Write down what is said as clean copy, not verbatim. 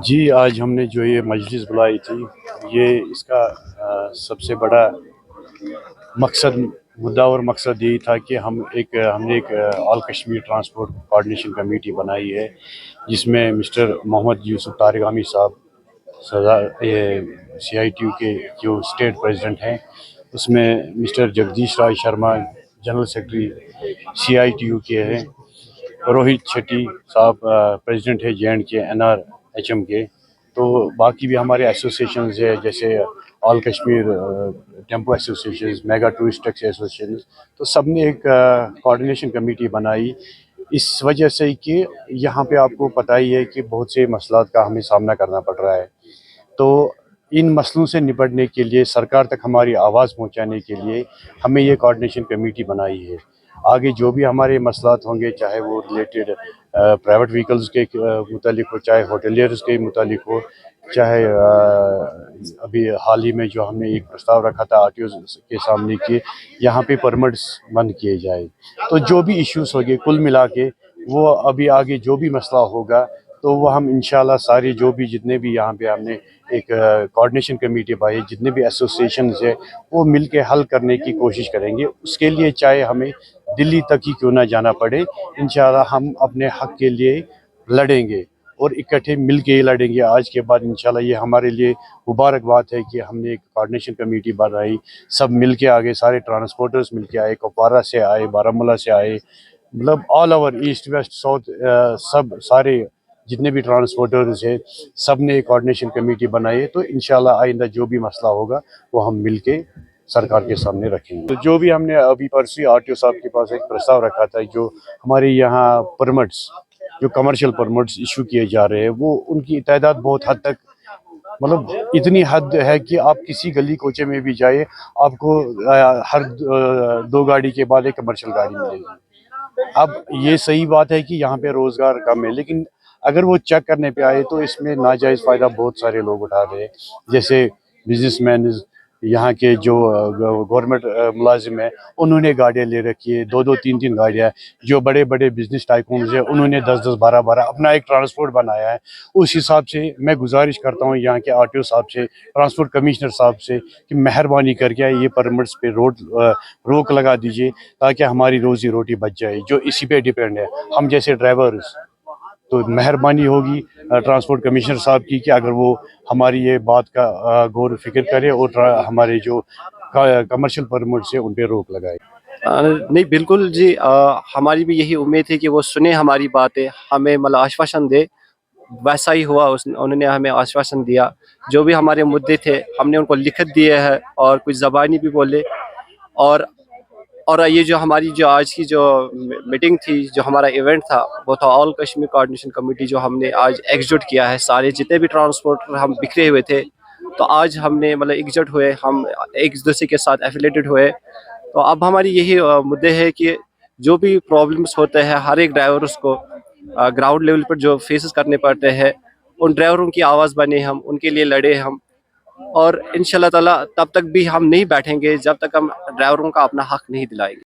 جی آج ہم نے جو یہ مجلس بلائی تھی، یہ اس کا سب سے بڑا مقصد مدعا اور مقصد یہی تھا کہ ہم نے ایک آل کشمیر ٹرانسپورٹ کوآرڈینیشن کمیٹی بنائی ہے، جس میں مسٹر محمد یوسف طارغامی صاحب سی آئی ٹی یو کے جو اسٹیٹ پریزیڈنٹ ہیں، اس میں Mr Jagdish Rai Sharma general secretary C I T U کے ہیں، روہت شیٹی صاحب پریزیڈنٹ ہے J and K N R H M کے، تو باقی بھی ہمارے ایسوسیشنز ہے جیسے all Kashmir tempo associations, mega tourist taxi associations, تو سب نے ایک کوآرڈینیشن کمیٹی بنائی اس وجہ سے کہ یہاں پہ آپ کو پتہ ہی ہے کہ بہت سے مسئلات کا ہمیں سامنا کرنا پڑ رہا ہے، تو ان مسئلوں سے نپٹنے کے لیے سرکار تک ہماری آواز پہنچانے کے لیے ہمیں یہ کوآرڈینیشن کمیٹی بنائی ہے۔ آگے جو بھی ہمارے مسئلات ہوں گے، چاہے وہ ریلیٹڈ پرائیویٹ وہیکلز کے متعلق ہو، چاہے ہوٹلیئرز کے متعلق ہو، چاہے ابھی حال ہی میں جو ہم نے ایک پرستاؤ رکھا تھا آر ٹی او کے سامنے کہ یہاں پہ پرمٹس بند کیے جائے، تو جو بھی ایشوز ہوگے کل ملا کے وہ ابھی آگے جو بھی مسئلہ ہوگا تو وہ ہم انشاءاللہ سارے جو بھی جتنے بھی یہاں پہ ہم نے ایک کوآرڈینیشن کمیٹی بنائی، جتنے بھی ایسوسیشنز ہیں وہ مل کے حل کرنے کی کوشش کریں گے، اس کے لیے چاہے ہمیں دلی تک ہی کیوں نہ جانا پڑے، انشاءاللہ ہم اپنے حق کے لیے لڑیں گے اور اکٹھے مل کے ہی لڑیں گے۔ آج کے بعد انشاءاللہ یہ ہمارے لیے مبارکباد ہے کہ ہم نے ایک کوآرڈینیشن کمیٹی بنائی، سب مل کے آگے، سارے ٹرانسپورٹرز مل کے آئے، کپوارہ سے آئے، بارہمولہ سے آئے، مطلب all over east west south, سب سارے جتنے بھی ٹرانسپورٹرز ہیں سب نے ایک کوآرڈینیشن کمیٹی بنائی ہے، تو انشاءاللہ آئندہ جو بھی مسئلہ ہوگا وہ ہم مل کے سرکار کے سامنے رکھیں گے۔ تو جو بھی ہم نے ابھی پرسوں آر ٹی او صاحب کے پاس ایک پرستاؤ رکھا تھا، جو ہمارے یہاں پرمٹس، جو کمرشل پرمٹس ایشو کیے جا رہے ہیں، وہ ان کی تعداد بہت حد تک، مطلب اتنی حد ہے کہ آپ کسی گلی کوچے میں بھی جائے آپ کو ہر 2 گاڑی کے بعد ایک کمرشل گاڑی ملے گی۔ اب یہ صحیح بات ہے کہ یہاں پہ روزگار کم ہے، لیکن اگر وہ چیک کرنے پہ آئے تو اس میں ناجائز فائدہ بہت سارے لوگ اٹھا رہے ہیں، جیسے بزنس مینز، یہاں کے جو گورنمنٹ ملازم ہیں انہوں نے گاڑیاں لے رکھی ہے، 2-2 3-3 گاڑیاں، جو بڑے بڑے بزنس ٹائکونز ہیں انہوں نے 10-10 12-12 اپنا ایک ٹرانسپورٹ بنایا ہے۔ اس حساب سے میں گزارش کرتا ہوں یہاں کے آر ٹی او صاحب سے، ٹرانسپورٹ کمشنر صاحب سے کہ مہربانی کر کے یہ پرمٹس پہ روک لگا دیجیے تاکہ ہماری روزی روٹی بچ جائے، جو اسی پہ ڈیپینڈ ہے ہم جیسے ڈرائیورز۔ تو مہربانی ہوگی ٹرانسپورٹ کمشنر صاحب کی کہ اگر وہ ہماری یہ بات کا غور و فکر کرے اور ہمارے جو کمرشل پرمٹس ہیں ان پہ روک لگائے۔ نہیں بالکل جی، ہماری بھی یہی امید ہے کہ وہ سنیں ہماری باتیں، ہمیں مطلب آشواسن دے۔ ویسا ہی ہوا، انہوں نے ہمیں آشواسن دیا، جو بھی ہمارے مدعے تھے ہم نے ان کو لکھت دیے ہیں اور کچھ زبانی بھی بولے، اور یہ جو ہماری جو آج کی جو میٹنگ تھی، جو ہمارا ایونٹ تھا، وہ تھا آل کشمیر کوآرڈینیشن کمیٹی، جو ہم نے آج ایکجٹ کیا ہے، سارے جتنے بھی ٹرانسپورٹر ہم بکھرے ہوئے تھے، تو آج ہم نے مطلب ایکجٹ ہوئے، ہم ایک دوسرے کے ساتھ ایفیلیٹڈ ہوئے۔ تو اب ہماری یہی مدعے ہے کہ جو بھی پرابلمس ہوتے ہیں ہر ایک ڈرائیورس کو گراؤنڈ لیول پر جو فیسز کرنے پڑتے ہیں، ان ڈرائیوروں کی آواز بنے ہم، ان کے لیے لڑے ہم، اور انشاءاللہ تعالیٰ تب تک بھی ہم نہیں بیٹھیں گے جب تک ہم ڈرائیوروں کا اپنا حق نہیں دلائیں گے۔